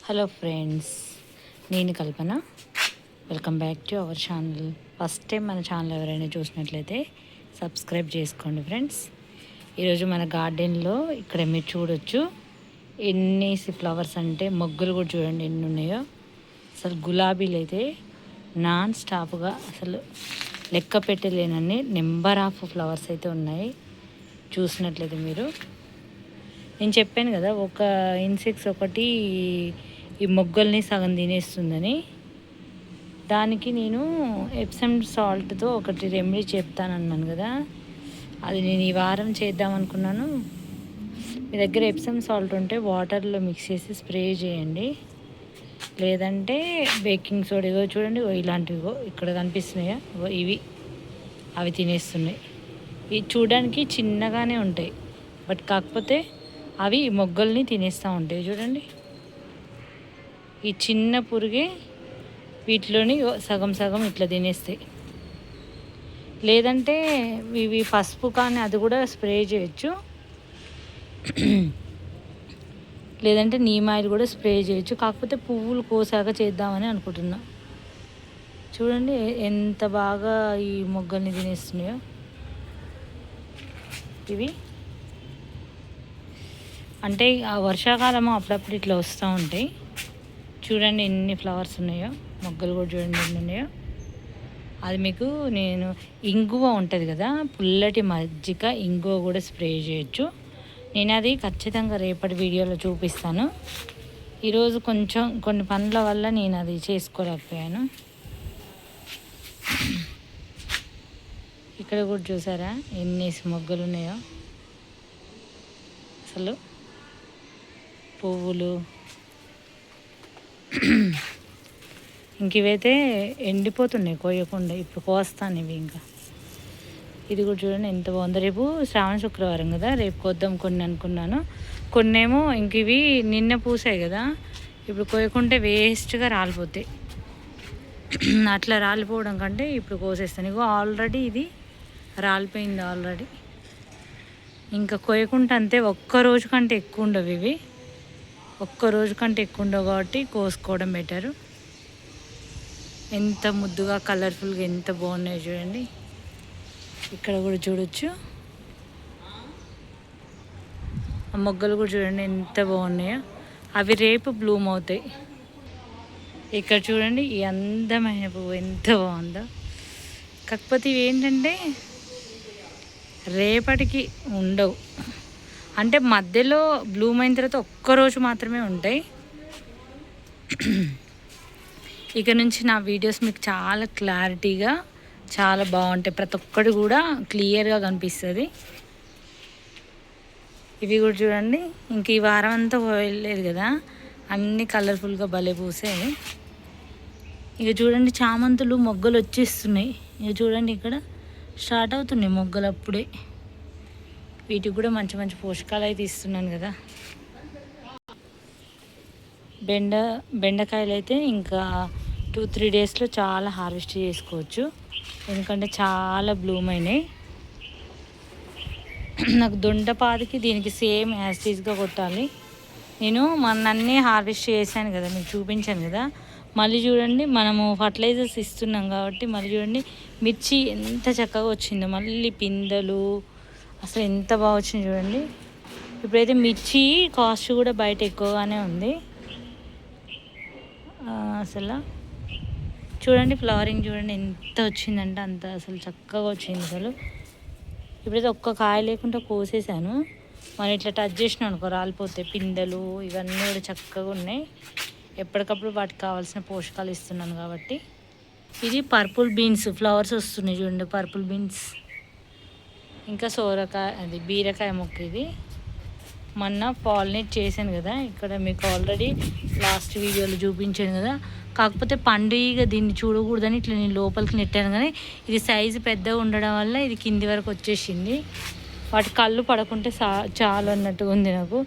Hello friends, నేను Kalpana. Welcome back to our channel. First time మన channel ఎవరైనా చూసినట్లయితే సబ్స్క్రైబ్ చేసుకోండి ఫ్రెండ్స్. ఈరోజు మన గార్డెన్లో ఇక్కడ మీరు చూడొచ్చు ఎన్ని ఫ్లవర్స్ అంటే మొగ్గలు కూడా చూడండి ఎన్ని ఉన్నాయో. అసలు గులాబీలు అయితే నాన్ స్టాప్గా అసలు లెక్క పెట్టలేనన్ని నెంబర్ ఆఫ్ ఫ్లవర్స్ అయితే ఉన్నాయి. చూసినట్లయితే మీరు, నేను చెప్పాను కదా ఒక ఇన్సెక్ట్స్ ఒకటి ఈ మొగ్గల్ని సగం తినేస్తుందని. దానికి నేను ఎప్సమ్ సాల్ట్తో ఒకటి రెమెడీ చెప్తానన్నాను కదా, అది నేను ఈ వారం చేద్దాం అనుకున్నాను. మీ దగ్గర ఎప్సమ్ సాల్ట్ ఉంటే వాటర్లో మిక్స్ చేసి స్ప్రే చేయండి, లేదంటే బేకింగ్ సోడా. ఇగో చూడండి, ఇలాంటివి ఇక్కడ కనిపిస్తున్నాయా, ఇవి అవి తినేస్తున్నాయి. ఇవి చూడడానికి చిన్నగానే ఉంటాయి, బట్ కాకపోతే అవి మొగ్గల్ని తినేస్తూ ఉంటాయి. చూడండి, ఈ చిన్న పురుగే వీటిలోని సగం సగం ఇట్లా తినేస్తాయి. లేదంటే ఇవి పసుపు కానీ అది కూడా స్ప్రే చేయొచ్చు, లేదంటే నీమ్ ఆయిల్ కూడా స్ప్రే చేయొచ్చు. కాకపోతే పువ్వులు కోసాక చేద్దామని అనుకుంటున్నా. చూడండి ఎంత బాగా ఈ మొగ్గల్ని తినేస్తున్నాయో. ఇవి అంటే ఆ వర్షాకాలము అప్పుడప్పుడు ఇట్లా వస్తూ ఉంటాయి. చూడండి ఎన్ని ఫ్లవర్స్ ఉన్నాయో, మొగ్గలు కూడా చూడండి ఎన్ని ఉన్నాయో. అది మీకు నేను ఇంగువ ఉంటుంది కదా, పుల్లటి మజ్జిగ ఇంగువ కూడా స్ప్రే చేయొచ్చు. నేను అది ఖచ్చితంగా రేపటి వీడియోలో చూపిస్తాను. ఈరోజు కొంచెం కొన్ని పనుల వల్ల నేను అది చేసుకోలేకపోయాను. ఇక్కడ కూడా చూసారా ఎన్ని మొగ్గలు ఉన్నాయో. అసలు పువ్వులు ఇంక ఇవైతే ఎండిపోతున్నాయి కోయకుండా. ఇప్పుడు కోస్తాను ఇవి. ఇంకా ఇది కూడా చూడండి ఎంత బాగుందో. రేపు శ్రావణ శుక్రవారం కదా, రేపు కోద్దాం కొన్ని అనుకున్నాను. కొన్నేమో ఇంక ఇవి నిన్న పూసాయి కదా, ఇప్పుడు కోయకుంటే వేస్ట్గా రాలిపోతాయి. అట్లా రాలిపోవడం కంటే ఇప్పుడు కోసేస్తాను. ఇగో ఆల్రెడీ ఇది రాలిపోయింది ఆల్రెడీ. ఇంకా కోయకుంటే అంతే, ఒక్కరోజు కంటే ఎక్కువ ఉండవు ఇవి. ఒక్కరోజు కంటే ఎక్కువ ఉండవు కాబట్టి కోసుకోవడం బెటరు. ఎంత ముద్దుగా కలర్ఫుల్గా ఎంత బాగున్నాయో చూడండి. ఇక్కడ కూడా చూడొచ్చు, ఆ మొగ్గలు కూడా చూడండి ఎంత బాగున్నాయో. అవి రేపు బ్లూమ్ అవుతాయి. ఇక్కడ చూడండి ఈ అందమైన పువ్వు ఎంత బాగుందో. కాకపోతే ఇవి ఏంటంటే రేపటికి ఉండవు, అంటే మధ్యలో బ్లూమ్ అయిన తర్వాత ఒక్కరోజు మాత్రమే ఉంటాయి. ఇక నుంచి నా వీడియోస్ మీకు చాలా క్లారిటీగా చాలా బాగుంటాయి. ప్రతి ఒక్కటి కూడా క్లియర్గా కనిపిస్తుంది. ఇవి కూడా చూడండి, ఇంక ఈ వారం అంతా వెళ్ళలేదు కదా, అన్నీ కలర్ఫుల్గా భలే పూసాయి. ఇక చూడండి చామంతులు మొగ్గలు వచ్చేస్తున్నాయి. ఇక చూడండి ఇక్కడ స్టార్ట్ అవుతున్నాయి మొగ్గలు అప్పుడే. వీటికి కూడా మంచి మంచి పోషకాలు అయితే ఇస్తున్నాను కదా. బెండకాయలు అయితే ఇంకా 2-3 డేస్లో చాలా హార్వెస్ట్ చేసుకోవచ్చు, ఎందుకంటే చాలా బ్లూమ్ అయినాయి. నాకు దొండపాదికి దీనికి సేమ్ యాసిడ్గా కొట్టాలి. నేను మొన్నన్నీ హార్వెస్ట్ చేశాను కదా, మీకు చూపించాను కదా. మళ్ళీ చూడండి మనము ఫర్టిలైజర్స్ ఇస్తున్నాం కాబట్టి మళ్ళీ చూడండి మిర్చి ఎంత చక్కగా వచ్చిందో. మళ్ళీ పిందెలు అసలు ఎంత బాగా వచ్చింది చూడండి. ఇప్పుడైతే మిర్చి కాస్ట్ కూడా బయట ఎక్కువగానే ఉంది. అసలు చూడండి ఫ్లవరింగ్ చూడండి ఎంత వచ్చిందంటే అంత అసలు చక్కగా వచ్చింది అసలు. ఇప్పుడైతే ఒక్క కాయ లేకుండా కోసేసాను. మనం ఇట్లా టచ్ చేసినాం అనుకో రాలిపోతాయి. పిందెలు ఇవన్నీ కూడా చక్కగా ఉన్నాయి. ఎప్పటికప్పుడు వాటికి కావాల్సిన పోషకాలు ఇస్తున్నాను కాబట్టి. ఇది పర్పుల్ బీన్స్ ఫ్లవర్స్ వస్తున్నాయి చూడండి, పర్పుల్ బీన్స్. ఇంకా సోరకాయ, అది బీరకాయ మొక్క. ఇది మొన్న పాలినేట్ చేశాను కదా, ఇక్కడ మీకు ఆల్రెడీ లాస్ట్ వీడియోలో చూపించాను కదా. కాకపోతే పండుగ దీన్ని చూడకూడదని ఇట్లా నేను లోపలికి నెట్టాను, కానీ ఇది సైజు పెద్దగా ఉండడం వల్ల ఇది కింది వరకు వచ్చేసింది. వాటి కళ్ళు పడకుంటే చాలు అన్నట్టుగా ఉంది నాకు.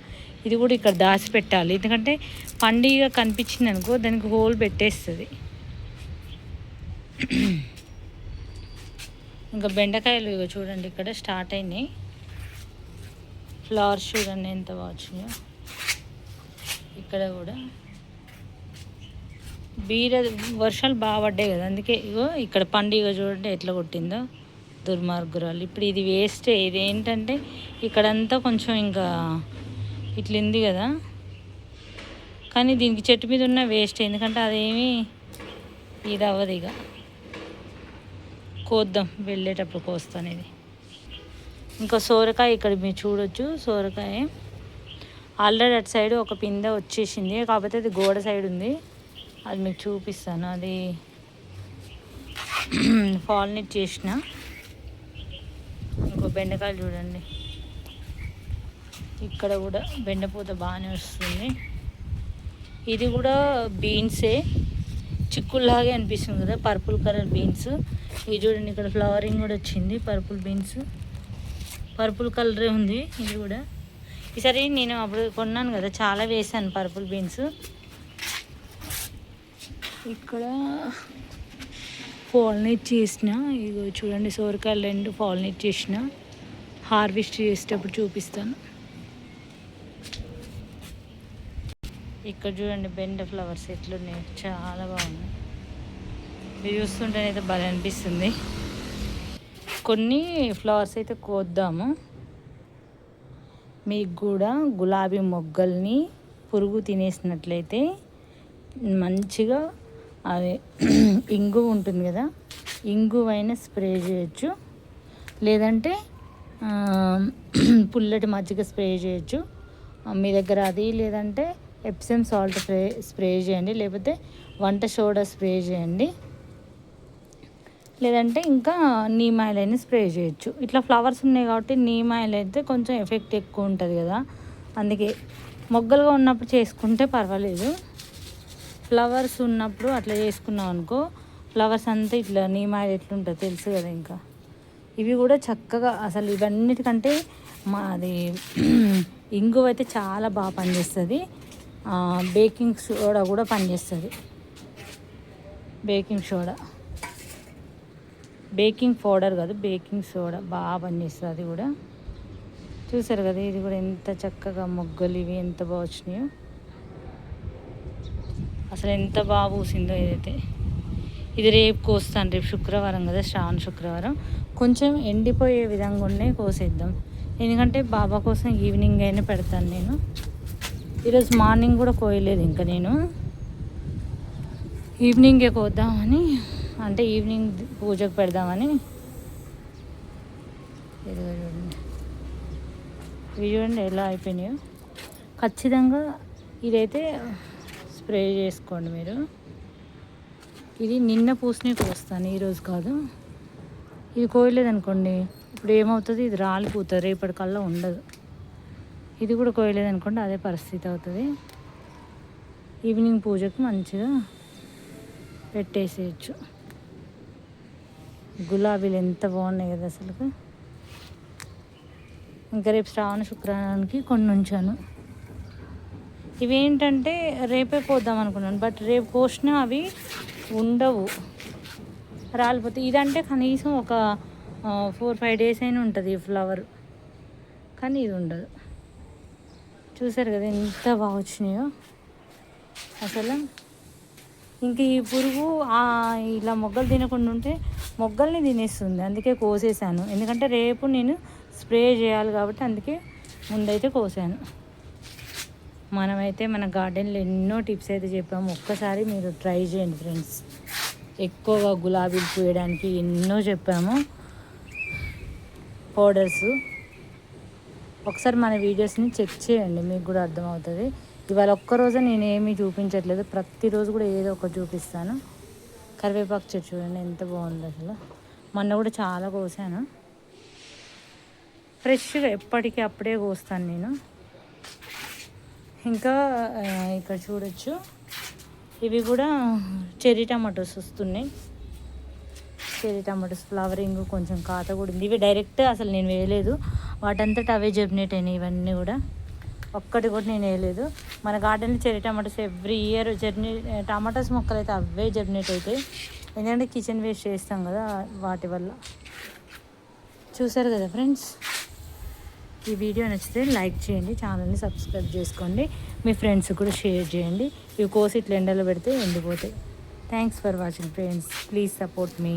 ఇది కూడా ఇక్కడ దాచిపెట్టాలి, ఎందుకంటే పండుగ కనిపించింది అనుకో దానికి హోల్ పెట్టేస్తుంది. ఇంకా బెండకాయలు ఇవి చూడండి ఇక్కడ స్టార్ట్ అయినాయి. ఫ్లవర్స్ చూడండి ఎంత బాగా వచ్చినాయో. ఇక్కడ కూడా వర్షాలు బాగా పడ్డాయి కదా, అందుకే ఇగో ఇక్కడ పండుగ చూడండి ఎట్లా కొట్టిందో దుర్మార్గురాలు. ఇప్పుడు ఇది వేస్టే, ఇది ఏంటంటే ఇక్కడంతా కొంచెం ఇంకా ఇట్లా ఉంది కదా, కానీ దీనికి చెట్టు మీద ఉన్న వేస్ట్, ఎందుకంటే అదేమి ఇది అవ్వదు. ఇక కోద్దాం, వెళ్ళేటప్పుడు కోస్తాను ఇది. ఇంకా సోరకాయ ఇక్కడ మీరు చూడొచ్చు, సోరకాయ ఆల్రెడీ అటు సైడ్ ఒక పిందె వచ్చేసింది, కాకపోతే అది గోడ సైడ్ ఉంది, అది మీకు చూపిస్తాను. అది పాలినేట్ చేసిన. ఇంకో బెండకాయలు చూడండి, ఇక్కడ కూడా బెండపూత బాగానే వస్తుంది. ఇది కూడా బీన్సే, చిక్కుల్లాగే అనిపిస్తుంది కదా, పర్పుల్ కలర్ బీన్స్. ఇది చూడండి, ఇక్కడ ఫ్లవరింగ్ కూడా వచ్చింది. పర్పుల్ బీన్స్, పర్పుల్ కలరే ఉంది ఇది కూడా. ఈసారి నేను అప్పుడు కొన్నాను కదా, చాలా వేసాను పర్పుల్ బీన్స్. ఇక్కడ పాలినేట్ చేసిన, ఇగో చూడండి సోరకాయలు 2 పాలినేట్ చేసిన, హార్వెస్ట్ చేసేటప్పుడు చూపిస్తాను. ఇక్కడ చూడండి బెండ ఫ్లవర్స్ ఎట్లున్నాయి, చాలా బాగున్నాయి. మీరు చూస్తుంటేనైతే బాగా అనిపిస్తుంది. కొన్ని ఫ్లవర్స్ అయితే కోద్దాము. మీకు కూడా గులాబీ మొగ్గల్ని పురుగు తినేసినట్లయితే మంచిగా అది ఇంగు ఉంటుంది కదా, ఇంగువైనా స్ప్రే చేయొచ్చు, లేదంటే పుల్లటి మజ్జిగ స్ప్రే చేయొచ్చు మీ దగ్గర. అది లేదంటే ఎప్సమ్ సాల్ట్ స్ప్రే చేయండి, లేకపోతే వంట సోడా స్ప్రే చేయండి, లేదంటే ఇంకా నీమ్ ఆయిల్ అయినా స్ప్రే చేయొచ్చు. ఇట్లా ఫ్లవర్స్ ఉన్నాయి కాబట్టి నీమ్ ఆయిల్ అయితే కొంచెం ఎఫెక్ట్ ఎక్కువ ఉంటుంది కదా, అందుకే మొగ్గలుగా ఉన్నప్పుడు చేసుకుంటే పర్వాలేదు. ఫ్లవర్స్ ఉన్నప్పుడు అట్లా చేసుకున్నాం అనుకో, ఫ్లవర్స్ అంతా ఇట్లా నీమ్ ఆయిల్ ఎట్లుంటుంది తెలుసు కదా. ఇంకా ఇవి కూడా చక్కగా, అసలు ఇవన్నిటికంటే మాది ఇంగువ అయితే చాలా బాగా పనిచేస్తుంది. బేకింగ్ సోడా కూడా పనిచేస్తుంది. బేకింగ్ పౌడర్ కాదు, బేకింగ్ సోడా బాగా పనిచేస్తుంది. అది కూడా చూసారు కదా, ఇది కూడా ఎంత చక్కగా మొగ్గలు ఇవి ఎంత బాగా వచ్చినాయో, అసలు ఎంత బాగా పూసిందో. ఇదైతే ఇది రేపు కోస్తాను, రేపు శుక్రవారం కదా, శ్రావణ శుక్రవారం. కొంచెం ఎండిపోయే విధంగా ఉన్నాయి, కోసేద్దాం. ఎందుకంటే బాబా కోసం ఈవినింగ్ అయినా పెడతాను నేను. ఈరోజు మార్నింగ్ కూడా కోయలేదు, ఇంకా నేను ఈవినింగే కోద్దామని, అంటే ఈవినింగ్ పూజకు పెడదామని. ఇదిగో చూడండి, ఇవి చూడండి ఎలా అయిపోయినాయో. ఖచ్చితంగా ఇదైతే స్ప్రే చేసుకోండి మీరు. ఇది నిన్న పూసినే కోస్తాను, ఈరోజు కాదు. ఇది కోయలేదనుకోండి ఇప్పుడు ఏమవుతుంది, ఇది రాలిపోతుంది, రేపటికల్లా ఉండదు. ఇది కూడా కోయలేదనుకోండి అదే పరిస్థితి అవుతుంది. ఈవినింగ్ పూజకు మంచిగా పెట్టేసేయచ్చు. గులాబీలు ఎంత బాగున్నాయి కదా అసలు. ఇంకా రేపు శ్రావణ శుక్రవారానికి కొన్ని ఉంచాను. ఇవేంటంటే రేపే కోద్దాం అనుకున్నాను, బట్ రేపు కోసినా అవి ఉండవు, రాలిపోతాయి. ఇదంటే కనీసం ఒక 4-5 డేస్ అయినా ఉంటుంది ఈ ఫ్లవర్, కానీ ఇది ఉండదు. చూసారు కదా ఎంత బాగా వచ్చినాయో అసలు. ఇంక ఈ పురుగు ఇలా మొగ్గలు తినకుండా ఉంటే మొగ్గల్ని తినేస్తుంది, అందుకే కోసేసాను. ఎందుకంటే రేపు నేను స్ప్రే చేయాలి కాబట్టి అందుకే ముందైతే కోసాను. మనమైతే మన గార్డెన్లో ఎన్నో టిప్స్ అయితే చెప్పాము, ఒక్కసారి మీరు ట్రై చేయండి ఫ్రెండ్స్. ఎక్కువగా గులాబీలు పూయడానికి ఎన్నో చెప్పాము పౌడర్స్. ఒకసారి మన వీడియోస్ని చెక్ చేయండి, మీకు కూడా అర్థమవుతుంది. ఇవాళ ఒక్కరోజు నేను ఏమీ చూపించట్లేదు, ప్రతిరోజు కూడా ఏదో ఒకటి చూపిస్తాను. కరివేపాకు చెట్టు చూడండి ఎంత బాగుంది అసలు. మొన్న కూడా చాలా కోసాను, ఫ్రెష్గా ఎప్పటికీ అప్పుడే కోస్తాను నేను. ఇంకా ఇక్కడ చూడొచ్చు, ఇవి కూడా చెర్రీ టమాటోస్ వస్తున్నాయి. చెర్రీ టమాటోస్ ఫ్లవరింగ్ కొంచెం కాత కూడా ఉంది. ఇవి డైరెక్ట్ అసలు నేను వేయలేదు, వాటంతట అవే జర్మినేట్ అయినాయి. ఇవన్నీ కూడా ఒక్కటి కూడా నేను వేయలేదు. మన గార్డెన్లో cherry tomatoes every year tomatoes మొక్కలు అయితే అవే జర్మినేట్ అవుతాయి, ఎందుకంటే కిచెన్ వేస్ట్ చేస్తాం కదా వాటి వల్ల. చూసారు కదా ఫ్రెండ్స్, ఈ వీడియో నచ్చితే లైక్ చేయండి, ఛానల్ని సబ్స్క్రైబ్ చేసుకోండి. మీ ఫ్రెండ్స్ కూడా షేర్ చేయండి. ఇవి కోసి ఇట్లా ఎండలో పెడితే ఎండిపోతాయి. Thanks for watching friends. Please support me.